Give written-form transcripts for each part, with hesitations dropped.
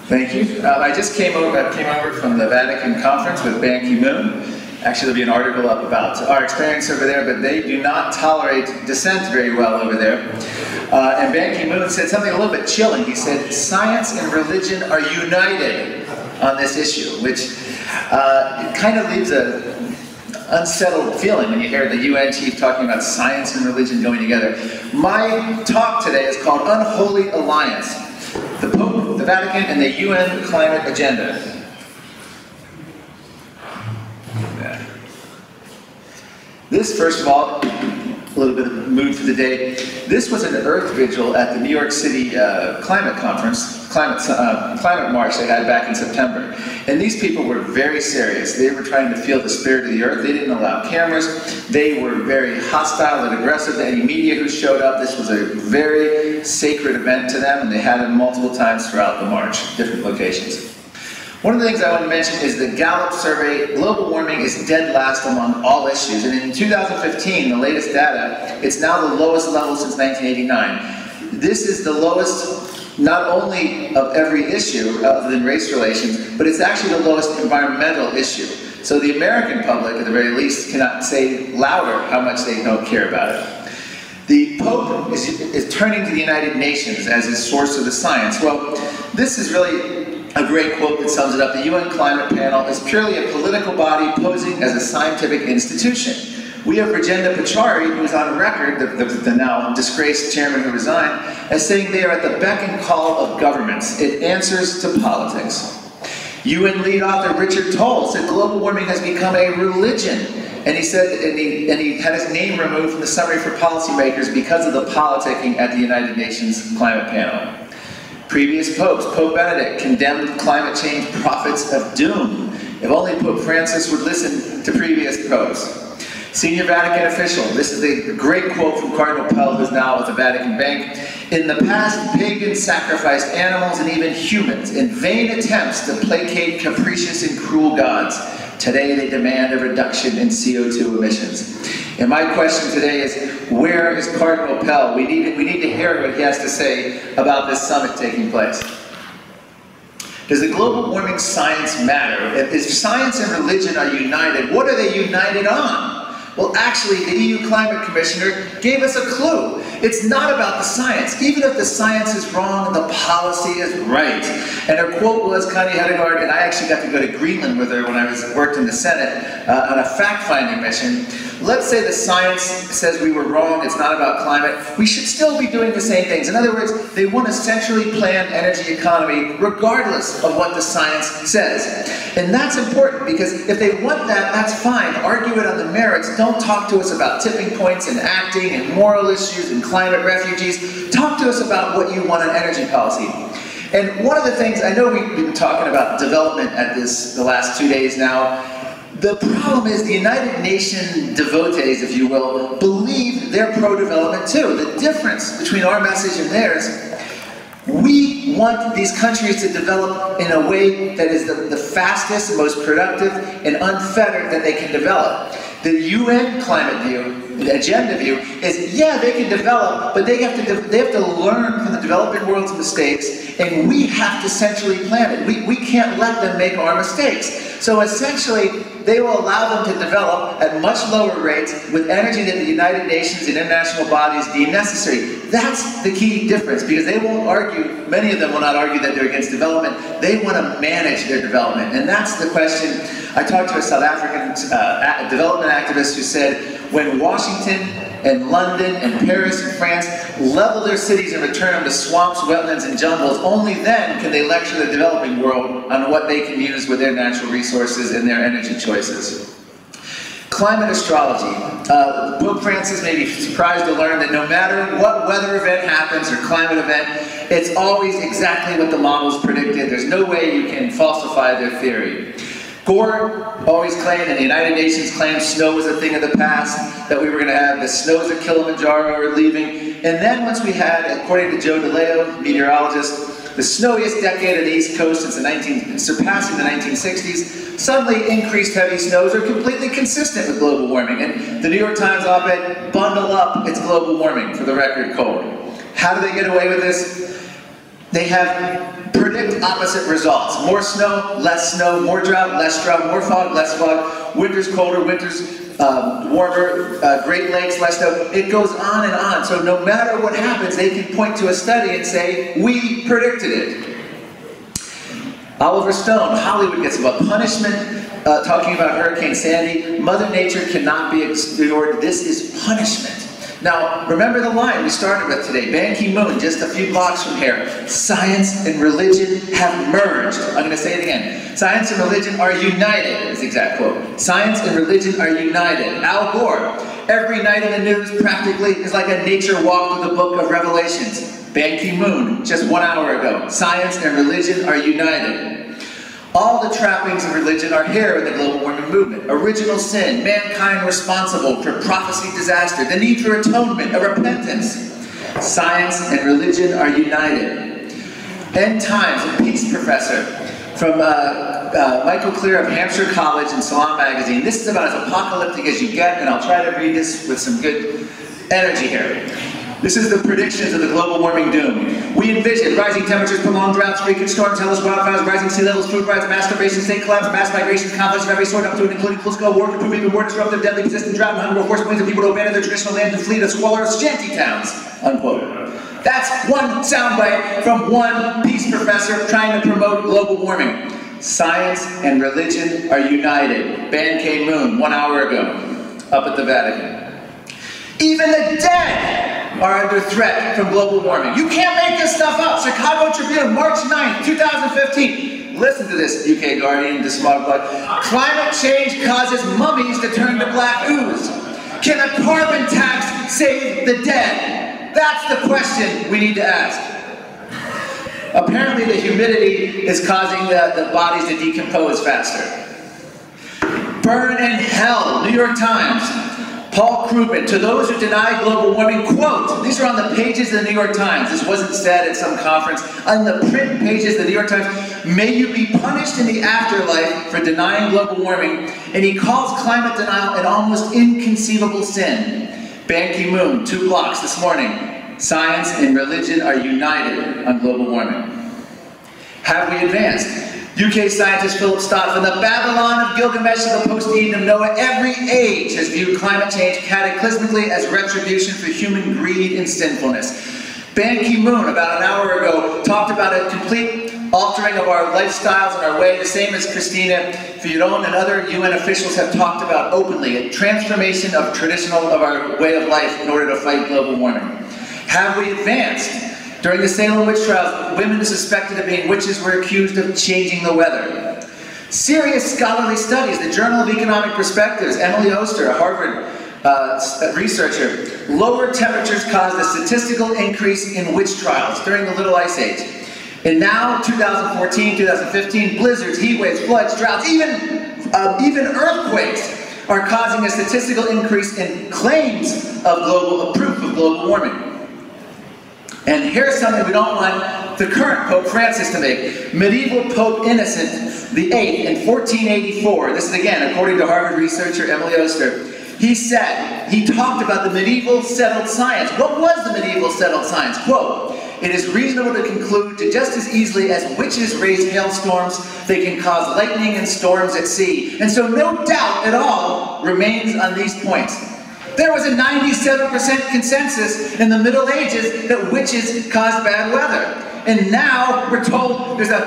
Thank you. I just came over from the Vatican conference with Ban Ki-moon. Actually, there'll be an article up about our experience over there, but they do not tolerate dissent very well over there. And Ban Ki-moon said something a little bit chilling. He said, science and religion are united on this issue, which kind of leaves an unsettled feeling when you hear the UN chief talking about science and religion going together. My talk today is called Unholy Alliance: the Pope, the Vatican, and the UN Climate Agenda. This, first of all, a little bit of mood for the day. This was an Earth Vigil at the New York City climate conference, climate march they had back in September. And these people were very serious. They were trying to feel the spirit of the Earth. They didn't allow cameras. They were very hostile and aggressive to any media who showed up. This was a very sacred event to them, and they had it multiple times throughout the march, different locations. One of the things I want to mention is the Gallup survey. Global warming is dead last among all issues. And in 2015, the latest data, it's now the lowest level since 1989. This is the lowest, not only of every issue other than race relations, but it's actually the lowest environmental issue. So the American public, at the very least, cannot say louder how much they don't care about it. The Pope is turning to the United Nations as his source of the science. Well, this is really a great quote that sums it up. The UN Climate Panel is purely a political body posing as a scientific institution. We have Rajendra Pachauri, who is on record, the now disgraced chairman who resigned, as saying they are at the beck and call of governments. It answers to politics. UN lead author Richard Toll said global warming has become a religion. And he said, and he had his name removed from the summary for policymakers because of the politicking at the United Nations Climate Panel. Previous popes, Pope Benedict condemned climate change prophets of doom. If only Pope Francis would listen to previous popes. Senior Vatican official, this is a great quote from Cardinal Pell, who's now with the Vatican Bank. In the past, pagans sacrificed animals and even humans in vain attempts to placate capricious and cruel gods. Today they demand a reduction in CO2 emissions. And my question today is, where is Cardinal Pell? We need to hear what he has to say about this summit taking place. Does the global warming science matter? If science and religion are united, what are they united on? Well, actually, the EU Climate Commissioner gave us a clue. It's not about the science. Even if the science is wrong, the policy is right. And her quote was, Connie Hedegaard, and I actually got to go to Greenland with her when I worked in the Senate on a fact-finding mission. Let's say the science says we were wrong, it's not about climate. We should still be doing the same things. In other words, they want a centrally planned energy economy regardless of what the science says. And that's important because if they want that, that's fine. Argue it on the merits. Don't talk to us about tipping points and acting and moral issues and climate refugees. Talk to us about what you want in energy policy. And one of the things, I know we've been talking about development at the last 2 days now. The problem is the United Nations devotees, if you will, believe they're pro-development too. The difference between our message and theirs, we want these countries to develop in a way that is the fastest, most productive, and unfettered that they can develop. The UN climate view, the agenda view, is yeah, they can develop, but they have to learn from the developing world's mistakes, and we have to centrally plan it. We can't let them make our mistakes. So essentially, they will allow them to develop at much lower rates with energy that the United Nations and international bodies deem necessary. That's the key difference, because they won't argue, many of them will not argue that they're against development. They want to manage their development, and that's the question. I talked to a South African development activist who said, when Washington and London and Paris and France level their cities and return them to swamps, wetlands, and jungles, only then can they lecture the developing world on what they can use with their natural resources and their energy choices. Climate astrology. Pope Francis may be surprised to learn that no matter what weather event happens or climate event, it's always exactly what the models predicted. There's no way you can falsify their theory. Gore always claimed, and the United Nations claimed, snow was a thing of the past, that we were going to have the snows of Kilimanjaro were leaving. And then once we had, according to Joe DeLeo, meteorologist, the snowiest decade on the East Coast since surpassing the 1960s, suddenly increased heavy snows are completely consistent with global warming. And the New York Times op-ed, bundle up, it's global warming, for the record, cold. How do they get away with this? They have predict opposite results. More snow, more drought, less drought, more fog, less fog, winters colder, winters warmer, Great Lakes, less snow. It goes on and on. So no matter what happens, they can point to a study and say, we predicted it. Oliver Stone, Hollywood gets about punishment, talking about Hurricane Sandy. Mother Nature cannot be ignored. This is punishment. Now, remember the line we started with today. Ban Ki-moon, just a few blocks from here. Science and religion have merged. I'm going to say it again. Science and religion are united, is the exact quote. Science and religion are united. Al Gore, every night in the news practically is like a nature walk through the book of Revelations. Ban Ki-moon, just 1 hour ago. Science and religion are united. All the trappings of religion are here in the global warming movement. Original sin, mankind responsible for prophecy disaster, the need for atonement, a repentance. Science and religion are united. End times, a peace professor from Michael Clear of Hampshire College and Salon Magazine. This is about as apocalyptic as you get, and I'll try to read this with some good energy here. This is the predictions of the global warming doom. We envision rising temperatures, prolonged droughts, frequent storms, hellish wildfires, rising sea levels, food riots, mass starvation, state collapse, mass migrations, conflicts of every sort, up to and including full-scale war, to prove even more disruptive, deadly, persistent drought, and hunger will force millions of people to abandon their traditional land and flee to squalor shanty towns, unquote. That's one soundbite from one peace professor trying to promote global warming. Science and religion are united. Ban Ki-moon, 1 hour ago, up at the Vatican. Even the dead are under threat from global warming. You can't make this stuff up. Chicago Tribune, March 9th, 2015. Listen to this, UK Guardian, the smog blood. Climate change causes mummies to turn to black ooze. Can a carbon tax save the dead? That's the question we need to ask. Apparently the humidity is causing the bodies to decompose faster. Burn in hell, New York Times. Paul Krugman, to those who deny global warming, quote, these are on the pages of the New York Times. This wasn't said at some conference. On the print pages of the New York Times, may you be punished in the afterlife for denying global warming. And he calls climate denial an almost inconceivable sin. Ban Ki-moon, 2 blocks this morning. Science and religion are united on global warming. Have we advanced? UK scientist Philip Stott, from the Babylon of Gilgamesh to the post-Eden of Noah, every age has viewed climate change cataclysmically as retribution for human greed and sinfulness. Ban Ki-moon, about an hour ago, talked about a complete altering of our lifestyles and our way, the same as Christina Figueron and other UN officials have talked about openly, a transformation of our way of life in order to fight global warming. Have we advanced? During the Salem witch trials, women suspected of being witches were accused of changing the weather. Serious scholarly studies, the Journal of Economic Perspectives, Emily Oster, a Harvard researcher, lower temperatures caused a statistical increase in witch trials during the Little Ice Age. And now, 2014, 2015, blizzards, heat waves, floods, droughts, even earthquakes are causing a statistical increase in claims of proof of global warming. And here's something we don't want the current Pope Francis to make. Medieval Pope Innocent VIII in 1484, this is again according to Harvard researcher Emily Oster, he talked about the medieval settled science. What was the medieval settled science? Quote, it is reasonable to conclude that just as easily as witches raise hailstorms, they can cause lightning and storms at sea. And so no doubt at all remains on these points. There was a 97% consensus in the Middle Ages that witches caused bad weather. And now we're told there's a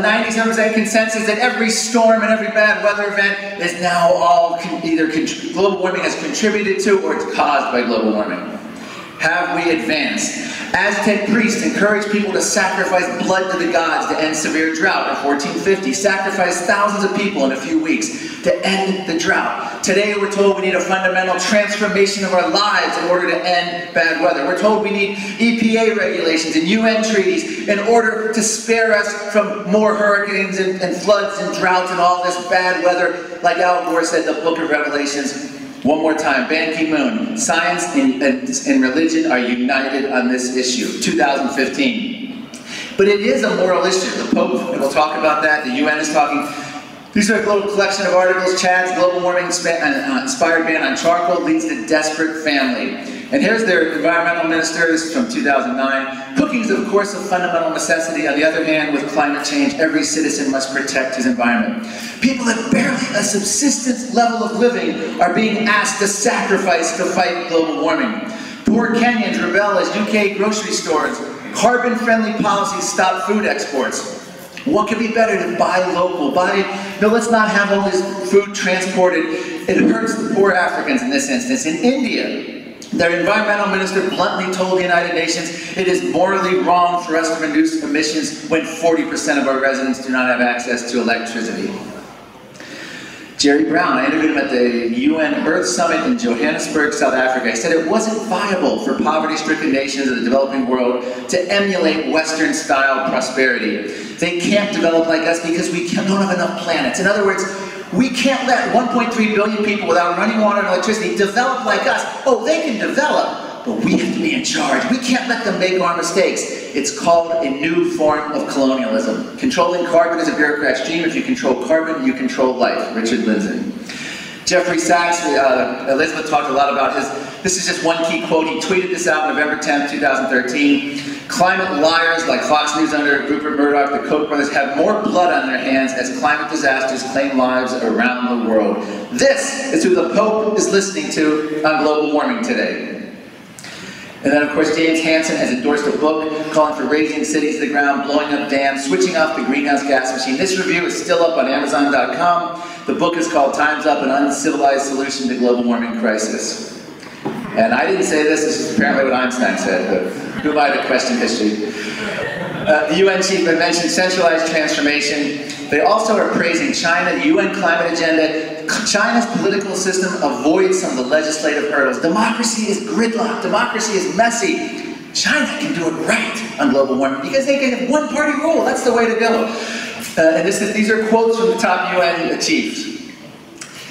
97% consensus that every storm and every bad weather event is now all either global warming has contributed to or it's caused by global warming. Have we advanced? Aztec priests encouraged people to sacrifice blood to the gods to end severe drought in 1450. Sacrificed thousands of people in a few weeks to end the drought. Today we're told we need a fundamental transformation of our lives in order to end bad weather. We're told we need EPA regulations and UN treaties in order to spare us from more hurricanes and floods and droughts and all this bad weather. Like Al Gore said in the book of Revelations. One more time, Ban Ki-moon, science and religion are united on this issue, 2015. But it is a moral issue. The Pope will talk about that, the UN is talking. These are a global collection of articles. Chad's global warming inspired ban on charcoal leads to desperate family. And here's their environmental minister, this is from 2009. Cooking is of course a fundamental necessity. On the other hand, with climate change, every citizen must protect his environment. People at barely a subsistence level of living are being asked to sacrifice to fight global warming. Poor Kenyans rebel as UK grocery stores. Carbon-friendly policies stop food exports. What could be better than buy local? No, let's not have all this food transported. It hurts the poor Africans in this instance. In India, their environmental minister bluntly told the United Nations it is morally wrong for us to reduce emissions when 40% of our residents do not have access to electricity. Jerry Brown, I interviewed him at the UN Earth Summit in Johannesburg, South Africa. He said it wasn't viable for poverty-stricken nations of the developing world to emulate Western-style prosperity. They can't develop like us because we don't have enough planets. In other words, we can't let 1.3 billion people without running water and electricity develop like us. Oh, they can develop, but we have to be in charge. We can't let them make our mistakes. It's called a new form of colonialism. Controlling carbon is a bureaucrat's dream. If you control carbon, you control life. Richard Lindsay. Jeffrey Sachs, Elizabeth talked a lot about this is just one key quote. He tweeted this out November 10, 2013. Climate liars like Fox News under Rupert Murdoch, the Koch brothers, have more blood on their hands as climate disasters claim lives around the world. This is who the Pope is listening to on global warming today. And then, of course, James Hansen has endorsed a book calling for raising cities to the ground, blowing up dams, switching off the greenhouse gas machine. This review is still up on Amazon.com. The book is called Time's Up, An Uncivilized Solution to Global Warming Crisis. And I didn't say this is apparently what Einstein said, but who am I to question history? The UN chief, I mentioned centralized transformation. They also are praising China, the UN climate agenda. China's political system avoids some of the legislative hurdles. Democracy is gridlocked. Democracy is messy. China can do it right on global warming because they can have one-party rule. That's the way to go. And these are quotes from the top UN chiefs.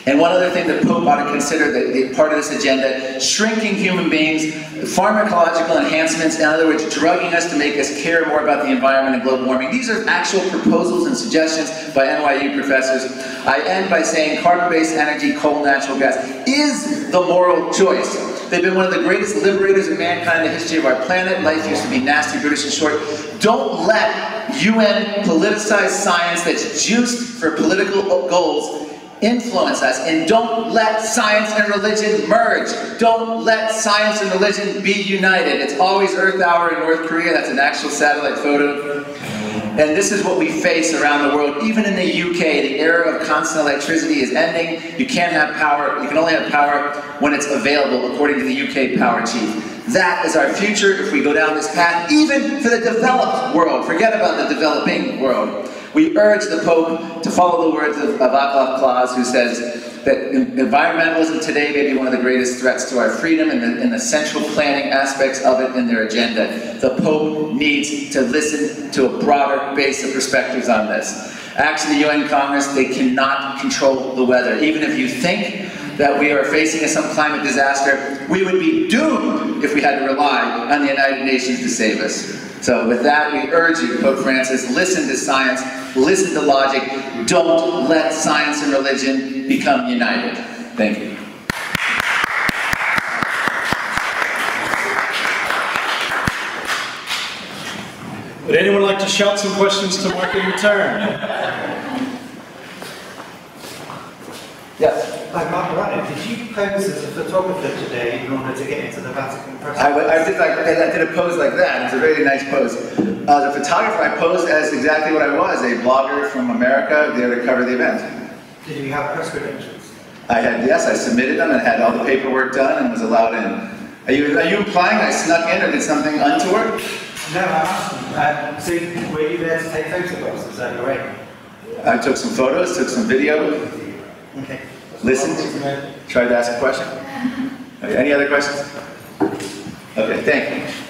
And one other thing the Pope ought to consider, the part of this agenda, shrinking human beings, pharmacological enhancements, in other words, drugging us to make us care more about the environment and global warming. These are actual proposals and suggestions by NYU professors. I end by saying carbon-based energy, coal, natural gas, is the moral choice. They've been one of the greatest liberators of mankind in the history of our planet. Life used to be nasty, British, and short. Don't let UN politicized science that's juiced for political goals influence us, and don't let science and religion merge. Don't let science and religion be united. It's always Earth Hour in North Korea. That's an actual satellite photo. And this is what we face around the world. Even in the UK, the era of constant electricity is ending. You can't have power. You can only have power when it's available, according to the UK power chief. That is our future if we go down this path, even for the developed world. Forget about the developing world. We urge the Pope to follow the words of Václav Klaus, who says that environmentalism today may be one of the greatest threats to our freedom and the central planning aspects of it in their agenda. The Pope needs to listen to a broader base of perspectives on this. Actually, the UN Congress, they cannot control the weather. Even if you think that we are facing some climate disaster, we would be doomed if we had to rely on the United Nations to save us. So with that, we urge you, Pope Francis, listen to science, listen to logic. Don't let science and religion become united. Thank you. Would anyone like to shout some questions to Marc in return? Yes. Hi, Marc Morano. Did you pose as a photographer today in order to get into the Vatican press? I did a pose like that. It's a very nice pose. As a photographer, I posed as exactly what I was, a blogger from America there to cover the event. Did you have press credentials? I had, yes, I submitted them and had all the paperwork done and was allowed in. Are you implying I snuck in or did something untoward? No, I asked you. So, were you there to take photographs? Is that right? I took some photos, took some video. Okay. Listened, tried to ask a question. Okay, any other questions? Okay, thank you.